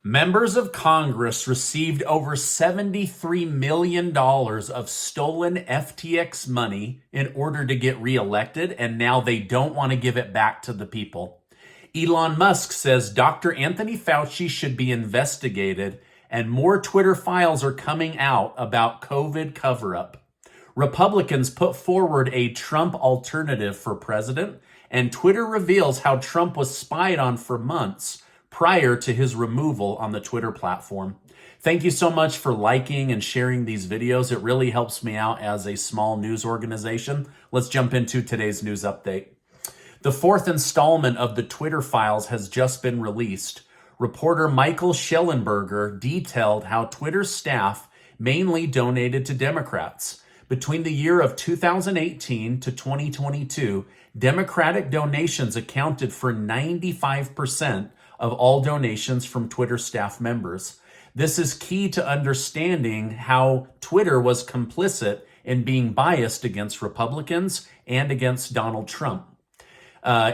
Members of Congress received over $73 million of stolen FTX money in order to get reelected, and now they don't want to give it back to the people. Elon Musk says Dr. Anthony Fauci should be investigated, and more Twitter files are coming out about COVID cover-up. Republicans put forward a Trump alternative for president, and Twitter reveals how Trump was spied on for months prior to his removal on the Twitter platform. Thank you so much for liking and sharing these videos. It really helps me out as a small news organization. Let's jump into today's news update. The fourth installment of the Twitter files has just been released. Reporter Michael Schellenberger detailed how Twitter's staff mainly donated to Democrats. Between the year of 2018 to 2022, Democratic donations accounted for 95% of all donations from Twitter staff members. This is key to understanding how Twitter was complicit in being biased against Republicans and against Donald Trump.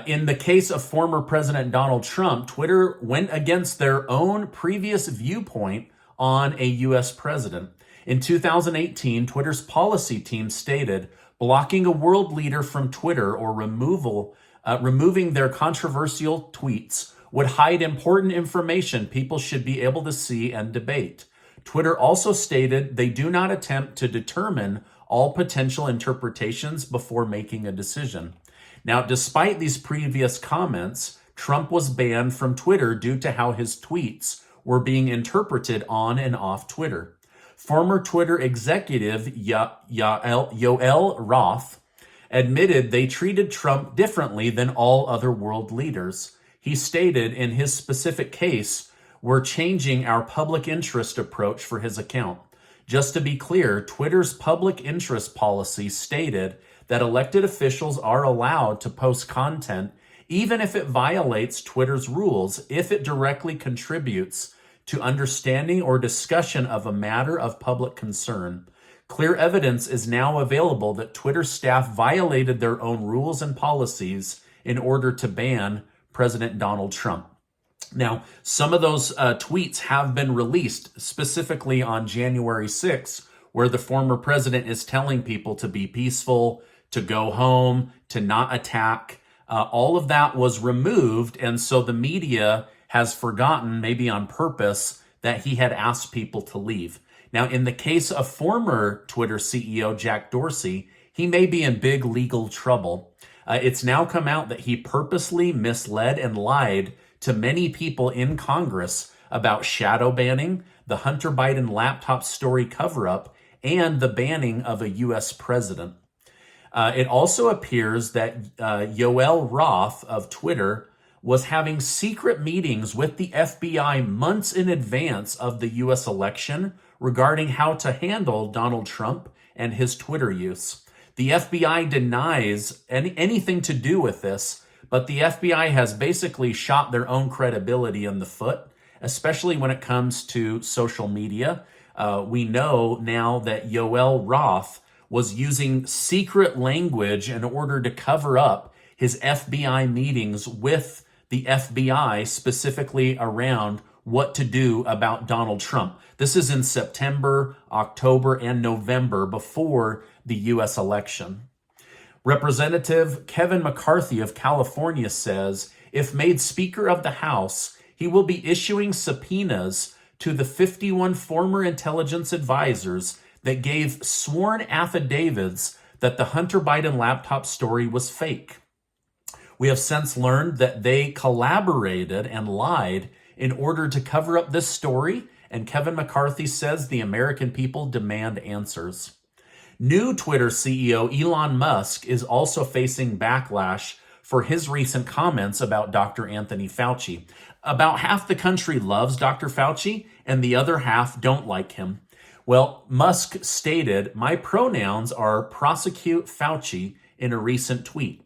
In the case of former President Donald Trump, Twitter went against their own previous viewpoint on a U.S. president. In 2018, Twitter's policy team stated blocking a world leader from Twitter or removing their controversial tweets would hide important information people should be able to see and debate. Twitter also stated they do not attempt to determine all potential interpretations before making a decision. Now, despite these previous comments, Trump was banned from Twitter due to how his tweets were being interpreted on and off Twitter. Former Twitter executive Yoel Roth admitted they treated Trump differently than all other world leaders. He stated in his specific case, we're changing our public interest approach for his account. Just to be clear, Twitter's public interest policy stated that elected officials are allowed to post content even if it violates Twitter's rules, if it directly contributes to understanding or discussion of a matter of public concern. Clear evidence is now available that Twitter staff violated their own rules and policies in order to ban President Donald Trump. Now, some of those tweets have been released, specifically on January 6th, where the former president is telling people to be peaceful, to go home, to not attack. All of that was removed, and so the media has forgotten, maybe on purpose, that he had asked people to leave. Now, in the case of former Twitter CEO Jack Dorsey, he may be in big legal trouble. It's now come out that he purposely misled and lied to many people in Congress about shadow banning, the Hunter Biden laptop story cover-up, and the banning of a U.S. president. It also appears that Yoel Roth of Twitter was having secret meetings with the FBI months in advance of the U.S. election regarding how to handle Donald Trump and his Twitter use. The FBI denies anything to do with this, but the FBI has basically shot their own credibility in the foot, especially when it comes to social media. We know now that Yoel Roth was using secret language in order to cover up his FBI meetings with the FBI, specifically around what to do about Donald Trump. This is in September, October, and November before the U.S. election. Representative Kevin McCarthy of California says if made Speaker of the House, he will be issuing subpoenas to the 51 former intelligence advisors that gave sworn affidavits that the Hunter Biden laptop story was fake. We have since learned that they collaborated and lied in order to cover up this story, and Kevin McCarthy says the American people demand answers. New Twitter CEO Elon Musk is also facing backlash for his recent comments about Dr. Anthony Fauci. About half the country loves Dr. Fauci, and the other half don't like him. Well, Musk stated, "My pronouns are prosecute Fauci," in a recent tweet.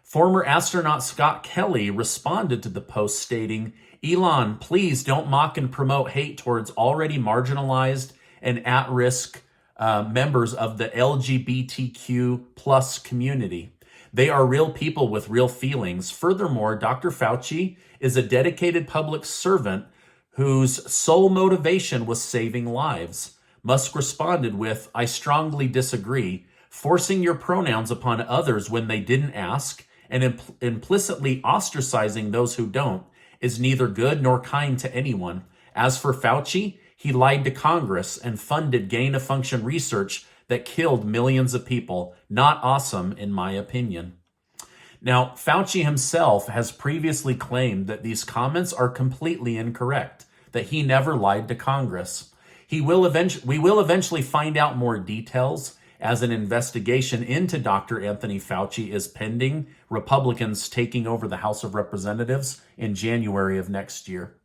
Former astronaut Scott Kelly responded to the post stating, "Elon, please don't mock and promote hate towards already marginalized and at-risk members of the LGBTQ plus community. They are real people with real feelings. Furthermore, Dr. Fauci is a dedicated public servant whose sole motivation was saving lives. Musk responded with, "I strongly disagree. Forcing your pronouns upon others when they didn't ask and implicitly ostracizing those who don't is neither good nor kind to anyone. As for Fauci, he lied to Congress and funded gain-of-function research that killed millions of people. Not awesome, in my opinion." Now, Fauci himself has previously claimed that these comments are completely incorrect, that he never lied to Congress. We will eventually find out more details as an investigation into Dr. Anthony Fauci is pending, Republicans taking over the House of Representatives in January of next year.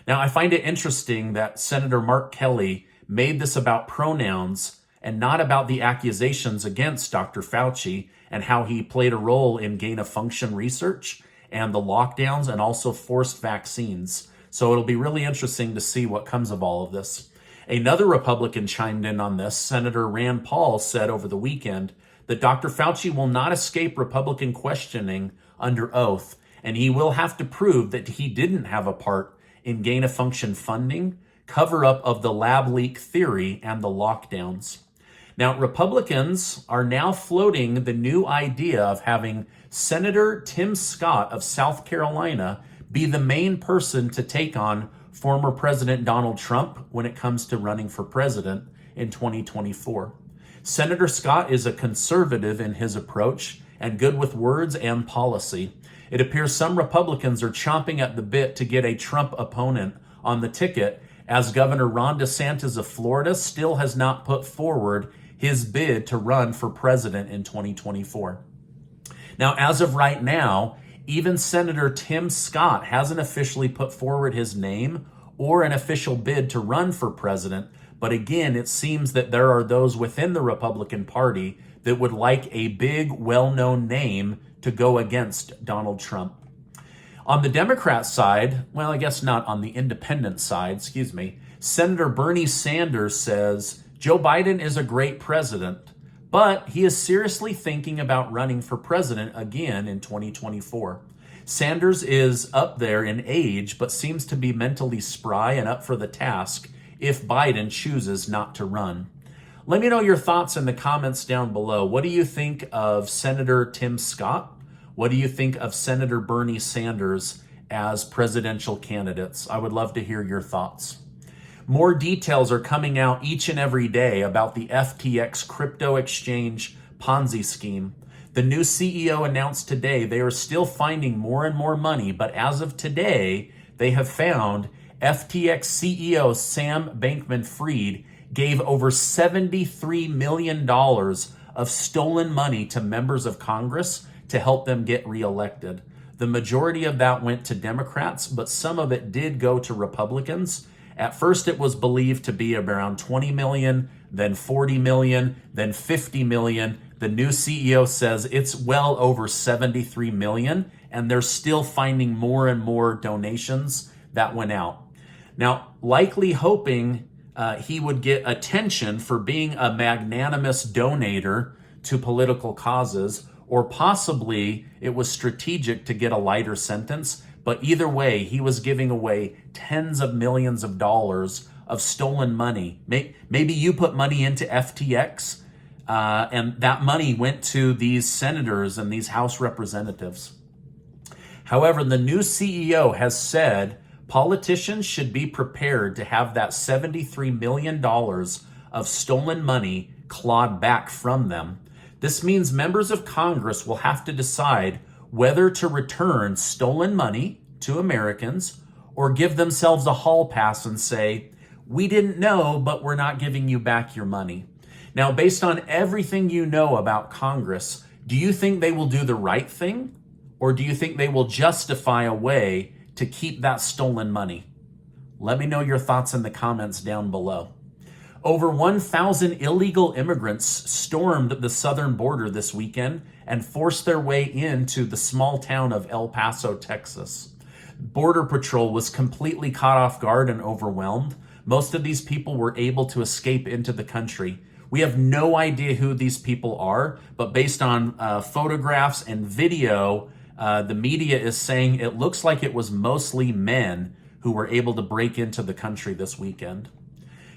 Now, I find it interesting that Senator Mark Kelly made this about pronouns and not about the accusations against Dr. Fauci and how he played a role in gain-of-function research and the lockdowns and also forced vaccines. So it'll be really interesting to see what comes of all of this. Another Republican chimed in on this. Senator Rand Paul said over the weekend that Dr. Fauci will not escape Republican questioning under oath, and he will have to prove that he didn't have a part in gain-of-function funding, cover-up of the lab leak theory, and the lockdowns. Now, Republicans are now floating the new idea of having Senator Tim Scott of South Carolina be the main person to take on former President Donald Trump when it comes to running for president in 2024. Senator Scott is a conservative in his approach and good with words and policy. It appears some Republicans are chomping at the bit to get a Trump opponent on the ticket, as Governor Ron DeSantis of Florida still has not put forward his bid to run for president in 2024. Now, as of right now, even Senator Tim Scott hasn't officially put forward his name or an official bid to run for president. But again, it seems that there are those within the Republican Party that would like a big, well-known name to go against Donald Trump. On the Democrat side, well, I guess not on the independent side, Senator Bernie Sanders says, Joe Biden is a great president, but he is seriously thinking about running for president again in 2024. Sanders is up there in age, but seems to be mentally spry and up for the task if Biden chooses not to run. Let me know your thoughts in the comments down below. What do you think of Senator Tim Scott? What do you think of Senator Bernie Sanders as presidential candidates? I would love to hear your thoughts. More details are coming out each and every day about the FTX crypto exchange Ponzi scheme. The new CEO announced today they are still finding more and more money, but as of today, they have found FTX CEO Sam Bankman-Fried gave over $73 million of stolen money to members of Congress to help them get reelected. The majority of that went to Democrats, but some of it did go to Republicans. At first, it was believed to be around 20 million, then 40 million, then 50 million. The new CEO says it's well over 73 million, and they're still finding more and more donations that went out. Now, likely hoping he would get attention for being a magnanimous donator to political causes, or possibly it was strategic to get a lighter sentence. But either way, he was giving away tens of millions of dollars of stolen money. Maybe you put money into FTX, and that money went to these senators and these House representatives. However, the new CEO has said politicians should be prepared to have that $73 million of stolen money clawed back from them. This means members of Congress will have to decide whether to return stolen money to Americans or give themselves a hall pass and say, we didn't know, but we're not giving you back your money. Now, based on everything you know about Congress, do you think they will do the right thing? Or do you think they will justify a way to keep that stolen money? Let me know your thoughts in the comments down below. Over 1,000 illegal immigrants stormed the southern border this weekend and forced their way into the small town of El Paso, Texas. Border Patrol was completely caught off guard and overwhelmed. Most of these people were able to escape into the country. We have no idea who these people are, but based on photographs and video, the media is saying it looks like it was mostly men who were able to break into the country this weekend.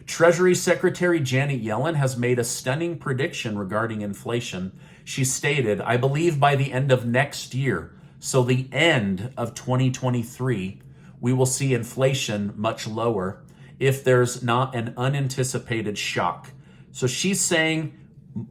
Treasury Secretary Janet Yellen has made a stunning prediction regarding inflation. She stated, "I believe by the end of next year, so the end of 2023, we will see inflation much lower if there's not an unanticipated shock." So she's saying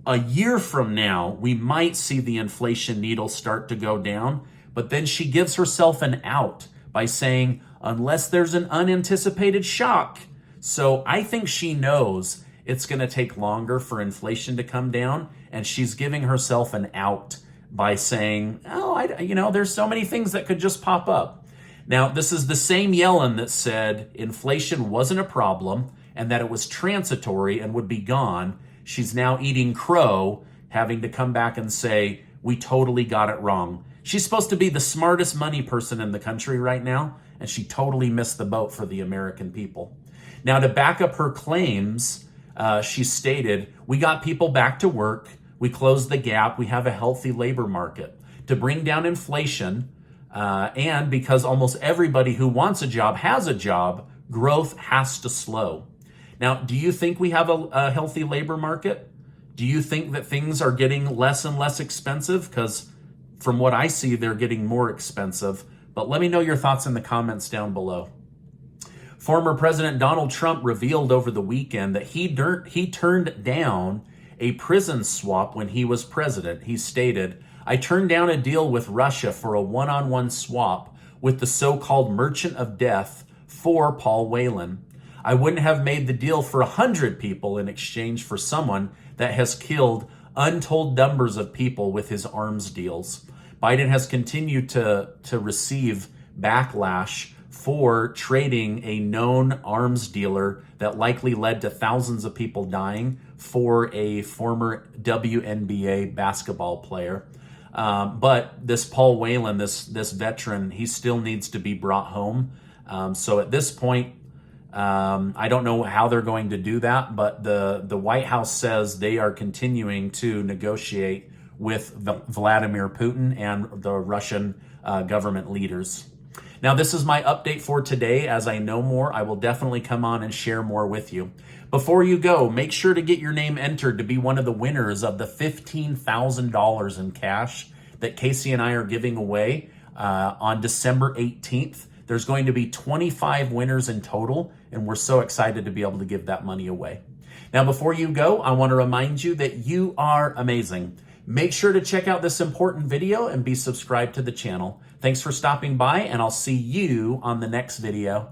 a year from now, we might see the inflation needle start to go down, but then she gives herself an out by saying, unless there's an unanticipated shock. So I think she knows it's going to take longer for inflation to come down, and she's giving herself an out by saying, there's so many things that could just pop up. Now, this is the same Yellen that said inflation wasn't a problem and that it was transitory and would be gone. She's now eating crow, having to come back and say, we totally got it wrong. She's supposed to be the smartest money person in the country right now, and she totally missed the boat for the American people. Now, to back up her claims, she stated, we got people back to work, we closed the gap, we have a healthy labor market. To bring down inflation, and because almost everybody who wants a job has a job, growth has to slow. Now, do you think we have a healthy labor market? Do you think that things are getting less and less expensive? Because from what I see, they're getting more expensive. But let me know your thoughts in the comments down below. Former President Donald Trump revealed over the weekend that he turned down a prison swap when he was president. He stated, "I turned down a deal with Russia for a one-on-one swap with the so-called Merchant of Death for Paul Whelan. I wouldn't have made the deal for 100 people in exchange for someone that has killed untold numbers of people with his arms deals." Biden has continued to receive backlash for trading a known arms dealer that likely led to thousands of people dying for a former WNBA basketball player. But this Paul Whelan, this veteran, he still needs to be brought home. So at this point, I don't know how they're going to do that, but the White House says they are continuing to negotiate with Vladimir Putin and the Russian government leaders. Now, this is my update for today. As I know more, I will definitely come on and share more with you. Before you go, make sure to get your name entered to be one of the winners of the $15,000 in cash that Casey and I are giving away on December 18th. There's going to be 25 winners in total, and we're so excited to be able to give that money away. Now, before you go, I want to remind you that you are amazing. Make sure to check out this important video and be subscribed to the channel. Thanks for stopping by, and I'll see you on the next video.